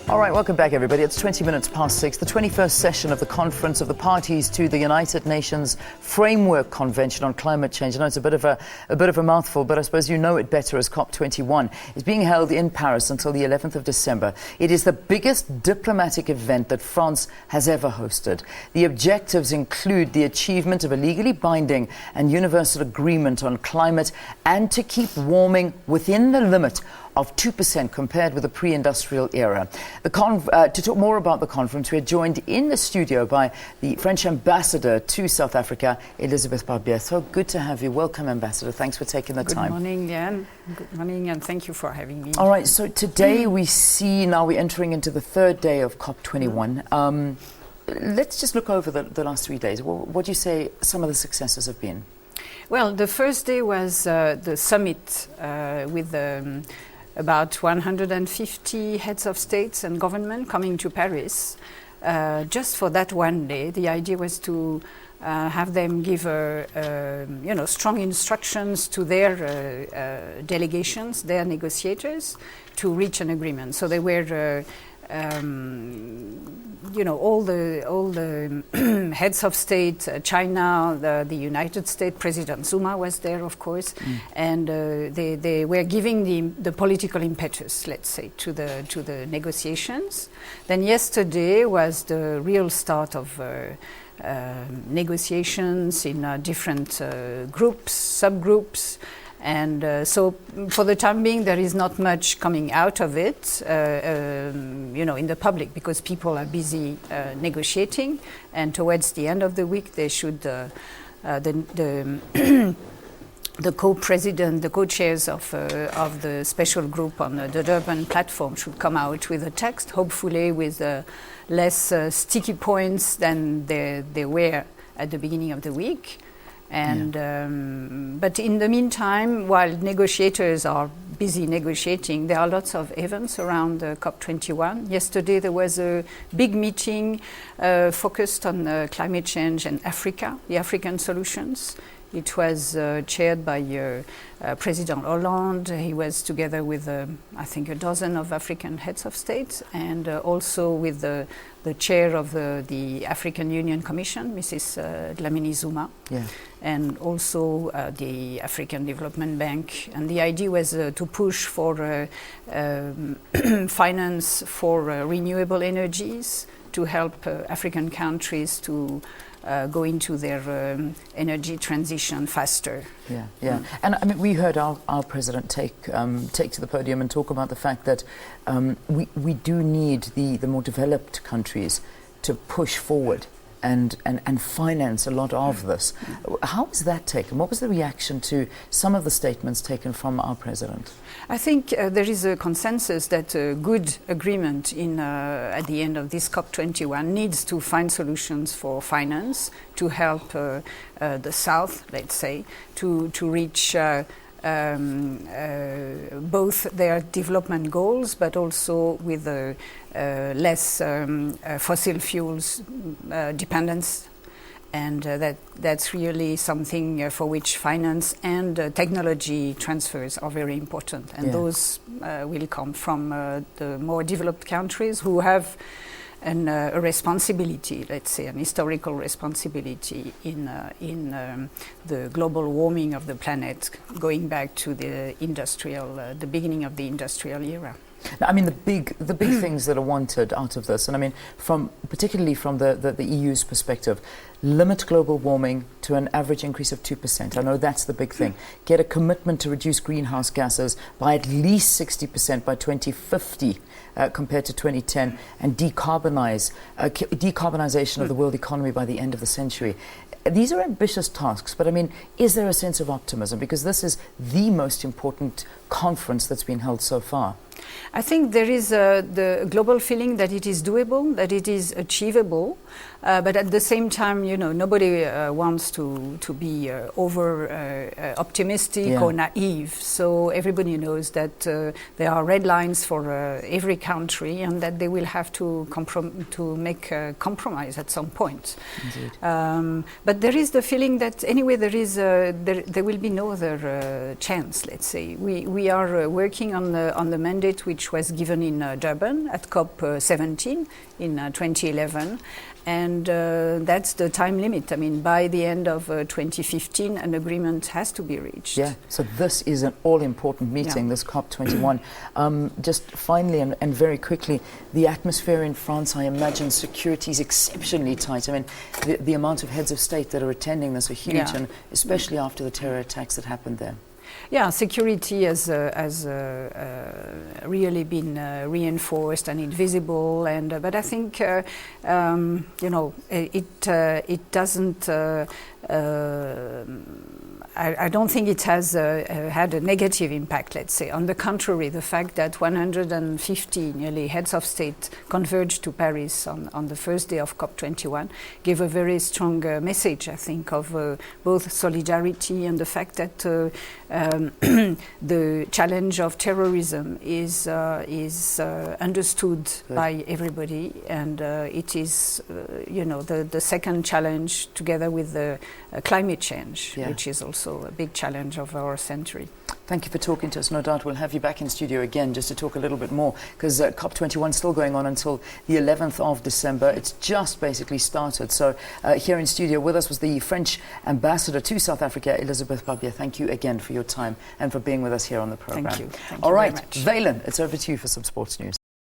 All right, welcome back, everybody. It's 20 minutes past 6, the 21st session of the Conference of the Parties to the United Nations Framework Convention on Climate Change. I know it's a bit of a mouthful, but I suppose you know it better as COP21. It's being held in Paris until the 11th of December. It is the biggest diplomatic event that France has ever hosted. The objectives include the achievement of a legally binding and universal agreement on climate and to keep warming within the limit of 2% compared with the pre-industrial era. To talk more about the conference, we are joined in the studio by the French ambassador to South Africa, Elisabeth Barbier. So good to have you. Welcome, Ambassador. Thanks for taking the time. Good morning, Jan. Good morning, and thank you for having me. All right, so today we're entering into the third day of COP21. Let's just look over the last 3 days. What do you say some of the successes have been? Well, the first day was the summit with about 150 heads of states and government coming to Paris. Just for that one day, the idea was to have them give strong instructions to their delegations, their negotiators, to reach an agreement. So they were all the heads of state, China, the United States, President Zuma was there, of course, and they were giving the political impetus, let's say, to the negotiations. Then yesterday was the real start of negotiations in different groups, subgroups. And so for the time being, there is not much coming out of it, in the public, because people are busy negotiating. And towards the end of the week, they should, the co-president, the co-chairs of the special group on the Durban platform should come out with a text, hopefully with less sticky points than they were at the beginning of the week. And but in the meantime, while negotiators are busy negotiating, there are lots of events around COP21. Yesterday there was a big meeting focused on climate change and Africa, the African solutions. It was chaired by President Hollande. He was together with, I think, a dozen of African heads of states, and also with the chair of the African Union Commission, Mrs. Dlamini Zuma, and also the African Development Bank. And the idea was to push for finance for renewable energies to help African countries to go into their energy transition faster. And I mean, we heard our president take to the podium and talk about the fact that we do need the more developed countries to push forward and finance a lot of this. How was that taken? What was the reaction to some of the statements taken from our president? I think there is a consensus that a good agreement at the end of this COP21 needs to find solutions for finance to help the South, let's say, to reach both their development goals, but also with less fossil fuels dependence. And that's really something for which finance and technology transfers are very important. And those will come from the more developed countries who have a responsibility, let's say, an historical responsibility in the global warming of the planet, going back to the beginning of the industrial era. Now, I mean, the big things that are wanted out of this, and I mean, particularly from the EU's perspective, limit global warming to an average increase of 2%. I know that's the big thing. Get a commitment to reduce greenhouse gases by at least 60% by 2050 compared to 2010, and decarbonization of the world economy by the end of the century. These are ambitious tasks, but I mean, is there a sense of optimism? Because this is the most important conference that's been held so far. I think there is the global feeling that it is doable, that it is achievable, but at the same time, nobody wants to be over optimistic or naive. So everybody knows that there are red lines for every country, and that they will have to make a compromise at some point. But there is the feeling that anyway there will be no other chance. Let's say we are working on the mandate state, which was given in Durban at COP17 in 2011. And that's the time limit. I mean, by the end of 2015, an agreement has to be reached. Yeah, so this is an all-important meeting, this COP21. Just finally and very quickly, the atmosphere in France, I imagine security is exceptionally tight. I mean, the amount of heads of state that are attending this are huge, and especially after the terror attacks that happened there. Yeah, security has really been reinforced and invisible, and but I think it doesn't. I don't think it has had a negative impact, let's say. On the contrary, the fact that 150 nearly heads of state converged to Paris on the first day of COP21 gave a very strong message, I think, of both solidarity and the fact that the challenge of terrorism is understood by everybody, and it is, the second challenge together with the climate change, which is also a big challenge of our century. Thank you for talking to us. No doubt we'll have you back in studio again just to talk a little bit more, because COP21 is still going on until the 11th of December. It's just basically started. So here in studio with us was the French ambassador to South Africa, Elisabeth Barbier. Thank you again for your time and for being with us here on the program. Thank you. Thank All you right, very much. Valen, it's over to you for some sports news.